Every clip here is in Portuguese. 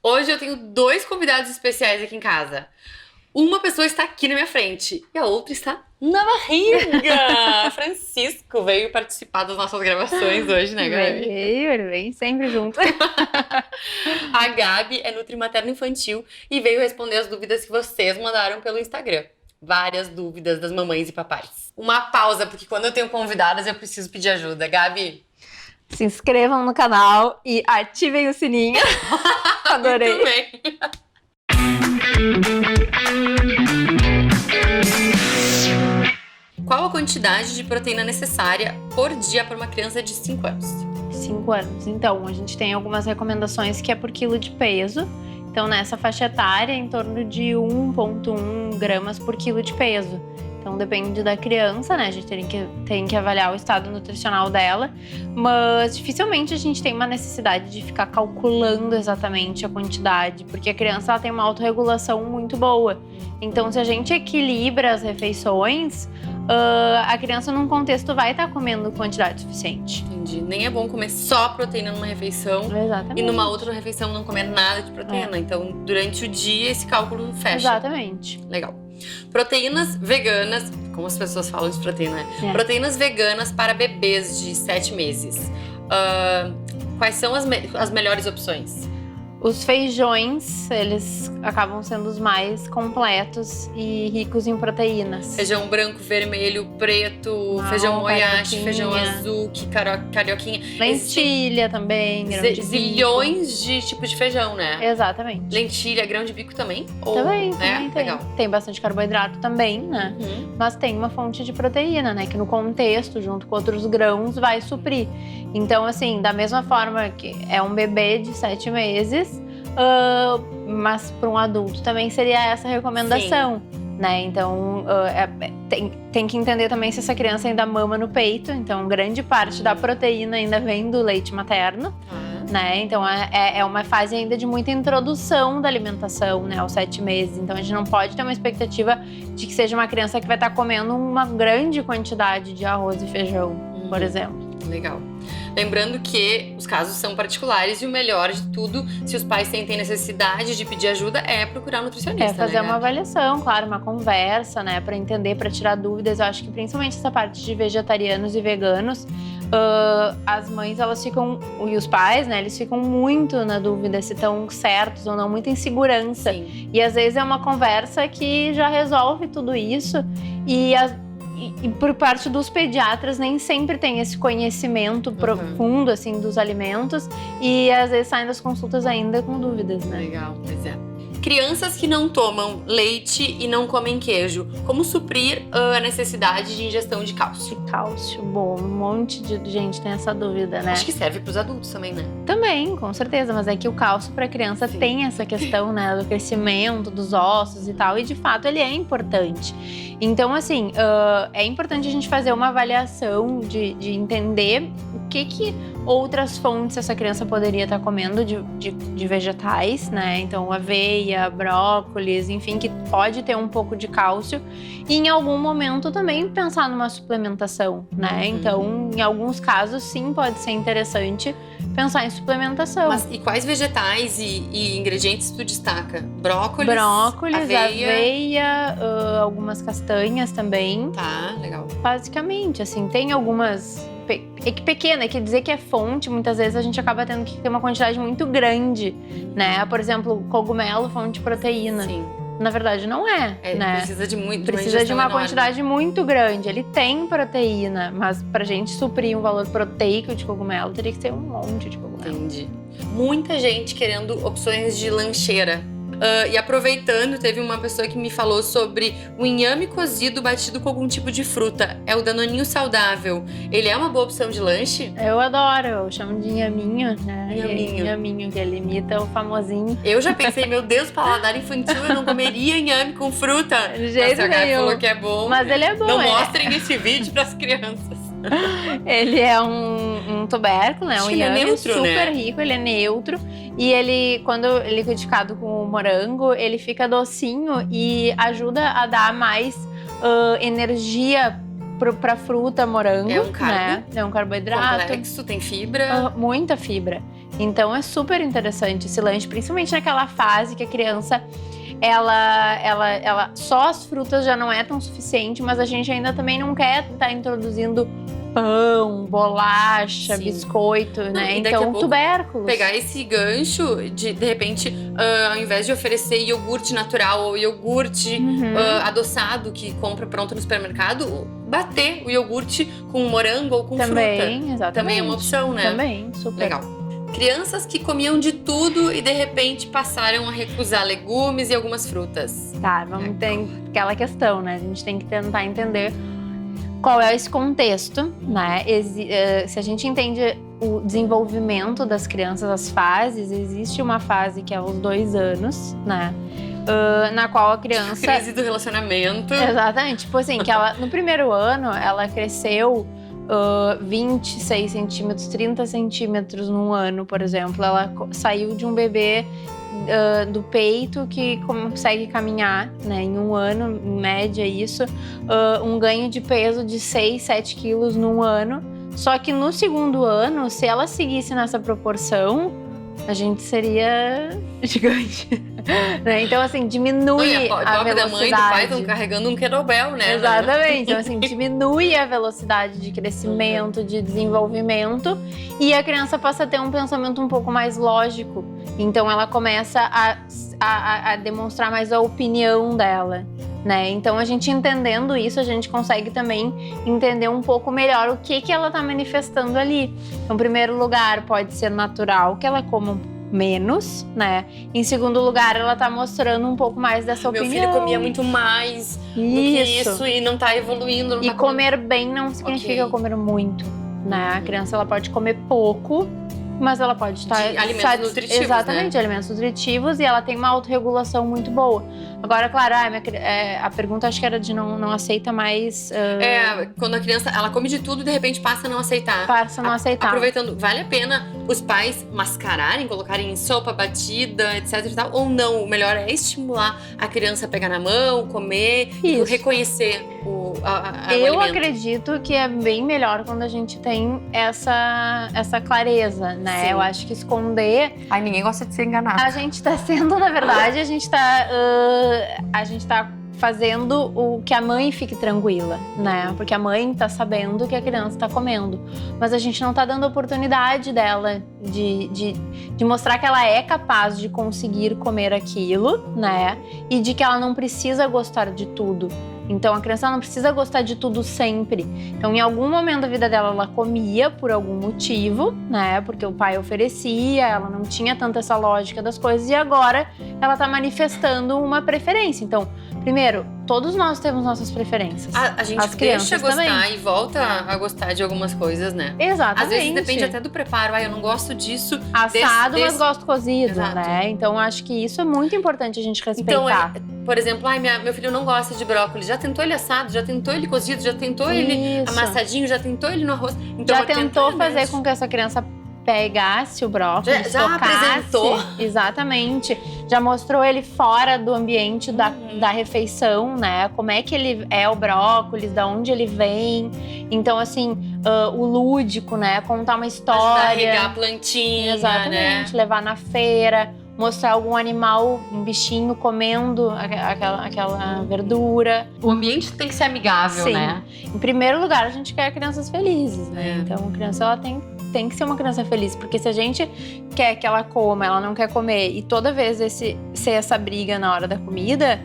Hoje eu tenho 2 convidados especiais aqui em casa. Uma pessoa está aqui na minha frente e a outra está na barriga. Francisco veio participar das nossas gravações hoje, né, Gabi? Ele vem sempre junto. A Gabi é nutri materno infantil e veio responder as dúvidas que vocês mandaram pelo Instagram. Várias dúvidas das mamães e papais. Uma pausa, porque quando eu tenho convidadas eu preciso pedir ajuda. Gabi? Se inscrevam no canal e ativem o sininho. Adorei. Muito bem. Qual a quantidade de proteína necessária por dia para uma criança de 5 anos? 5 anos. Então, a gente tem algumas recomendações que é por quilo de peso. Então, nessa faixa etária, em torno de 1,1 gramas por quilo de peso. Então, depende da criança, né? A gente tem que avaliar o estado nutricional dela. Mas, dificilmente a gente tem uma necessidade de ficar calculando exatamente a quantidade. Porque a criança ela tem uma autorregulação muito boa. Então, se a gente equilibra as refeições, a criança num contexto vai estar comendo quantidade suficiente. Entendi. Nem é bom comer só proteína numa refeição. Exatamente. E numa outra refeição não comer nada de proteína. Então, durante o dia, esse cálculo fecha. Exatamente. Legal. Proteínas veganas, como as pessoas falam de proteína, né? Proteínas veganas para bebês de 7 meses. Quais são as melhores opções? Os feijões, eles acabam sendo os mais completos e ricos em proteínas. Feijão branco, vermelho, preto, feijão moyashi, feijão azul, carioquinha. Lentilha também, grão de bico. Zilhões de tipos de feijão, né? Exatamente. Lentilha, grão de bico também? Também tem. Legal. Tem bastante carboidrato também, né? Mas tem uma fonte de proteína, né? Que no contexto, junto com outros grãos, vai suprir. Então, assim, da mesma forma que é um bebê de 7 meses, mas para um adulto também seria essa recomendação, né? Então, tem que entender também se essa criança ainda mama no peito. Então, grande parte da proteína ainda vem do leite materno, né? Então, é uma fase ainda de muita introdução da alimentação, né? Aos 7 meses. Então, a gente não pode ter uma expectativa de que seja uma criança que vai estar comendo uma grande quantidade de arroz e feijão, por exemplo. Legal. Lembrando que os casos são particulares e o melhor de tudo, se os pais sentem necessidade de pedir ajuda, é procurar um nutricionista. É fazer uma avaliação, claro, uma conversa, né, para entender, para tirar dúvidas. Eu acho que principalmente essa parte de vegetarianos e veganos, as mães, elas ficam, e os pais, né, eles ficam muito na dúvida se estão certos ou não, muita insegurança. Sim. E às vezes é uma conversa que já resolve tudo isso e por parte dos pediatras nem sempre tem esse conhecimento profundo, assim, dos alimentos. E às vezes saem das consultas ainda com dúvidas, né? Legal, pois é. Crianças que não tomam leite e não comem queijo, como suprir a necessidade de ingestão de cálcio? De cálcio, bom, um monte de gente tem essa dúvida, né? Acho que serve para os adultos também, né? Também, com certeza, mas é que o cálcio para criança tem essa questão, né, do crescimento dos ossos e tal, e de fato ele é importante. Então, assim, é importante a gente fazer uma avaliação de entender o que outras fontes essa criança poderia estar comendo de vegetais, né? Então, aveia, brócolis, enfim, que pode ter um pouco de cálcio. E em algum momento também pensar numa suplementação, né? Então, em alguns casos, sim, pode ser interessante pensar em suplementação. Mas e quais vegetais e ingredientes tu destaca? Brócolis, aveia, algumas castanhas também. Tá, legal. Basicamente, assim, tem algumas... É que pequena, quer dizer que é fonte, muitas vezes a gente acaba tendo que ter uma quantidade muito grande, né? Por exemplo, cogumelo, fonte de proteína. Sim. Na verdade, não é, né? Precisa de muito. Precisa de uma quantidade muito grande. Ele tem proteína, mas pra gente suprir um valor proteico de cogumelo, teria que ser um monte de cogumelo. Entendi. Muita gente querendo opções de lancheira. E aproveitando, teve uma pessoa que me falou sobre o inhame cozido batido com algum tipo de fruta. É o danoninho saudável. Ele é uma boa opção de lanche? Eu adoro, eu chamo de inhaminho, né? Inhaminho, que ele imita o famosinho. Eu já pensei, meu Deus, paladar infantil, eu não comeria inhame com fruta. De jeito nenhum. A Gabi falou que é bom. Mas ele é bom. Não mostrem esse vídeo pras crianças. Ele é um tubérculo, né? Um inhame neutro, super né? rico, ele é neutro. E ele, quando liquidificado com o morango, ele fica docinho e ajuda a dar mais energia pra fruta morango. É um carbo. Né? É um carboidrato. Complexo, tem fibra. Muita fibra. Então é super interessante esse lanche, principalmente naquela fase que a criança, ela só as frutas já não é tão suficiente, mas a gente ainda também não quer estar introduzindo pão, bolacha, biscoito, né? Então, tubérculos. Pegar esse gancho de repente, ao invés de oferecer iogurte natural ou iogurte adoçado que compra pronto no supermercado, bater o iogurte com morango ou com fruta. Exatamente. Também é uma opção, né? Também, super. Legal. Crianças que comiam de tudo e de repente passaram a recusar legumes e algumas frutas. Tá, vamos ter aquela questão, né? A gente tem que tentar entender qual é esse contexto, né? Se a gente entende o desenvolvimento das crianças, as fases, existe uma fase que é os 2 anos, né? Na qual a criança... Crise do relacionamento. Exatamente. Tipo assim, que ela, no primeiro ano, ela cresceu 26 centímetros, 30 centímetros num ano, por exemplo. Ela saiu de um bebê do peito que consegue caminhar, né, em um ano, em média isso, um ganho de peso de 6, 7 quilos num ano. Só que no segundo ano, se ela seguisse nessa proporção, a gente seria gigante, né? Então, assim, diminui a velocidade. Da mãe e do pai estão carregando um kettlebell, né? Exatamente. Então, assim, diminui a velocidade de crescimento, de desenvolvimento, e a criança passa a ter um pensamento um pouco mais lógico. Então, ela começa a demonstrar mais a opinião dela, né? Então, a gente entendendo isso, a gente consegue também entender um pouco melhor o que ela está manifestando ali. Então, em primeiro lugar, pode ser natural que ela coma menos, né? Em segundo lugar, ela tá mostrando um pouco mais dessa opinião. Meu filho comia muito mais do que isso e não tá evoluindo. E comer bem não significa comer muito, né? A criança, ela pode comer pouco, mas ela pode estar... alimentos nutritivos, exatamente, né? Alimentos nutritivos, e ela tem uma autorregulação muito boa. Agora, claro, a pergunta acho que era de não aceita mais... quando a criança, ela come de tudo e de repente passa a não aceitar. Passa a não aceitar. Aproveitando, vale a pena os pais mascararem, colocarem em sopa, batida, etc e tal? Ou não? O melhor é estimular a criança a pegar na mão, comer e reconhecer o Eu alimento. acredito que é bem melhor quando a gente tem essa clareza, né? Sim. Eu acho que esconder... Ai, ninguém gosta de ser enganado. A gente tá sendo, na verdade, a gente tá fazendo o que a mãe fique tranquila, né? Porque a mãe tá sabendo que a criança tá comendo. Mas a gente não tá dando a oportunidade dela de mostrar que ela é capaz de conseguir comer aquilo, né? E de que ela não precisa gostar de tudo. Então, a criança não precisa gostar de tudo sempre. Então, em algum momento da vida dela, ela comia por algum motivo, né? Porque o pai oferecia, ela não tinha tanta essa lógica das coisas. E agora, ela tá manifestando uma preferência. Então, primeiro, todos nós temos nossas preferências. A gente As deixa gostar também. E volta a gostar de algumas coisas, né? Exatamente. Às vezes depende até do preparo. Eu não gosto disso. Assado, mas gosto cozido, Exato. né? Então, acho que isso é muito importante a gente respeitar. Então, por exemplo, meu filho não gosta de brócolis. Já tentou ele assado, já tentou ele cozido, já tentou ele amassadinho, já tentou ele no arroz. Então, já tentou fazer com que essa criança pegasse o brócolis, já apresentou. Exatamente. Já mostrou ele fora do ambiente da refeição, né? Como é que ele é o brócolis, da onde ele vem. Então, assim, o lúdico, né? Contar uma história. Ajudar a regar a plantinha, exatamente, né? Levar na feira. Mostrar algum animal, um bichinho comendo aquela verdura. O ambiente tem que ser amigável, Sim. né? Em primeiro lugar, a gente quer crianças felizes, né? Então, a criança, ela tem que ser uma criança feliz. Porque se a gente quer que ela coma, ela não quer comer, e toda vez ser essa briga na hora da comida,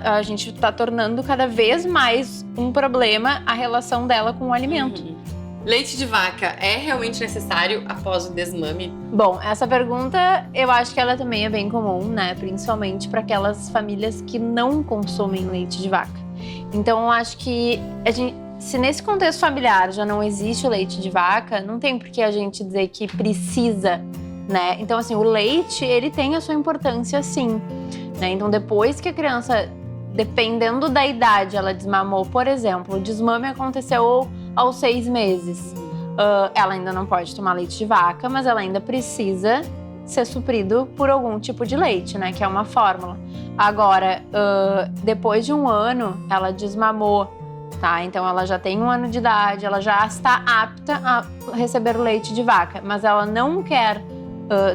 a gente tá tornando cada vez mais um problema a relação dela com o alimento. Leite de vaca é realmente necessário após o desmame? Bom, essa pergunta eu acho que ela também é bem comum, né? Principalmente para aquelas famílias que não consomem leite de vaca. Então, eu acho que se nesse contexto familiar já não existe o leite de vaca, não tem por que a gente dizer que precisa, né? Então, assim, o leite, ele tem a sua importância, sim, né? Então, depois que a criança, dependendo da idade, ela desmamou, por exemplo, o desmame aconteceu aos 6 meses. Ela ainda não pode tomar leite de vaca, mas ela ainda precisa ser suprido por algum tipo de leite, né? Que é uma fórmula. Agora, depois de 1 ano, ela desmamou, tá? Então, ela já tem 1 ano de idade, ela já está apta a receber o leite de vaca, mas ela não quer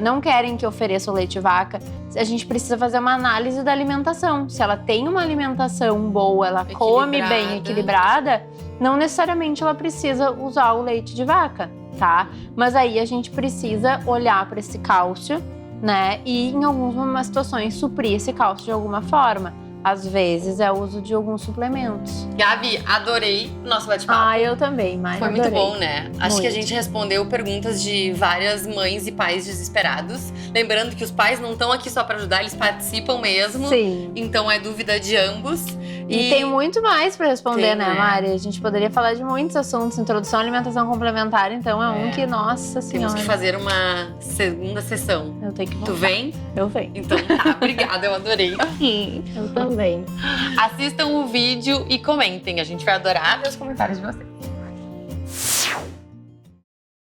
não querem que ofereça o leite de vaca, a gente precisa fazer uma análise da alimentação. Se ela tem uma alimentação boa, ela come bem, equilibrada, não necessariamente ela precisa usar o leite de vaca, tá? Mas aí a gente precisa olhar para esse cálcio, né? E em algumas situações suprir esse cálcio de alguma forma. Às vezes é o uso de alguns suplementos. Gabi, adorei o nosso bate-papo. Ah, eu também, Mari. Foi muito bom, né? Acho que a Muito. gente respondeu perguntas de várias mães e pais desesperados. Lembrando que os pais não estão aqui só para ajudar, eles participam mesmo. Sim. Então é dúvida de ambos. E tem muito mais para responder, Tem, né, né? Mari? A gente poderia falar de muitos assuntos. Introdução à alimentação complementar, então é um que, nossa senhora. Temos que fazer uma segunda sessão. Eu tenho que voltar. Tu vem? Eu venho. Então tá, obrigada, eu adorei. Eu também. Assistam o vídeo e comentem. A gente vai adorar ver os comentários de vocês.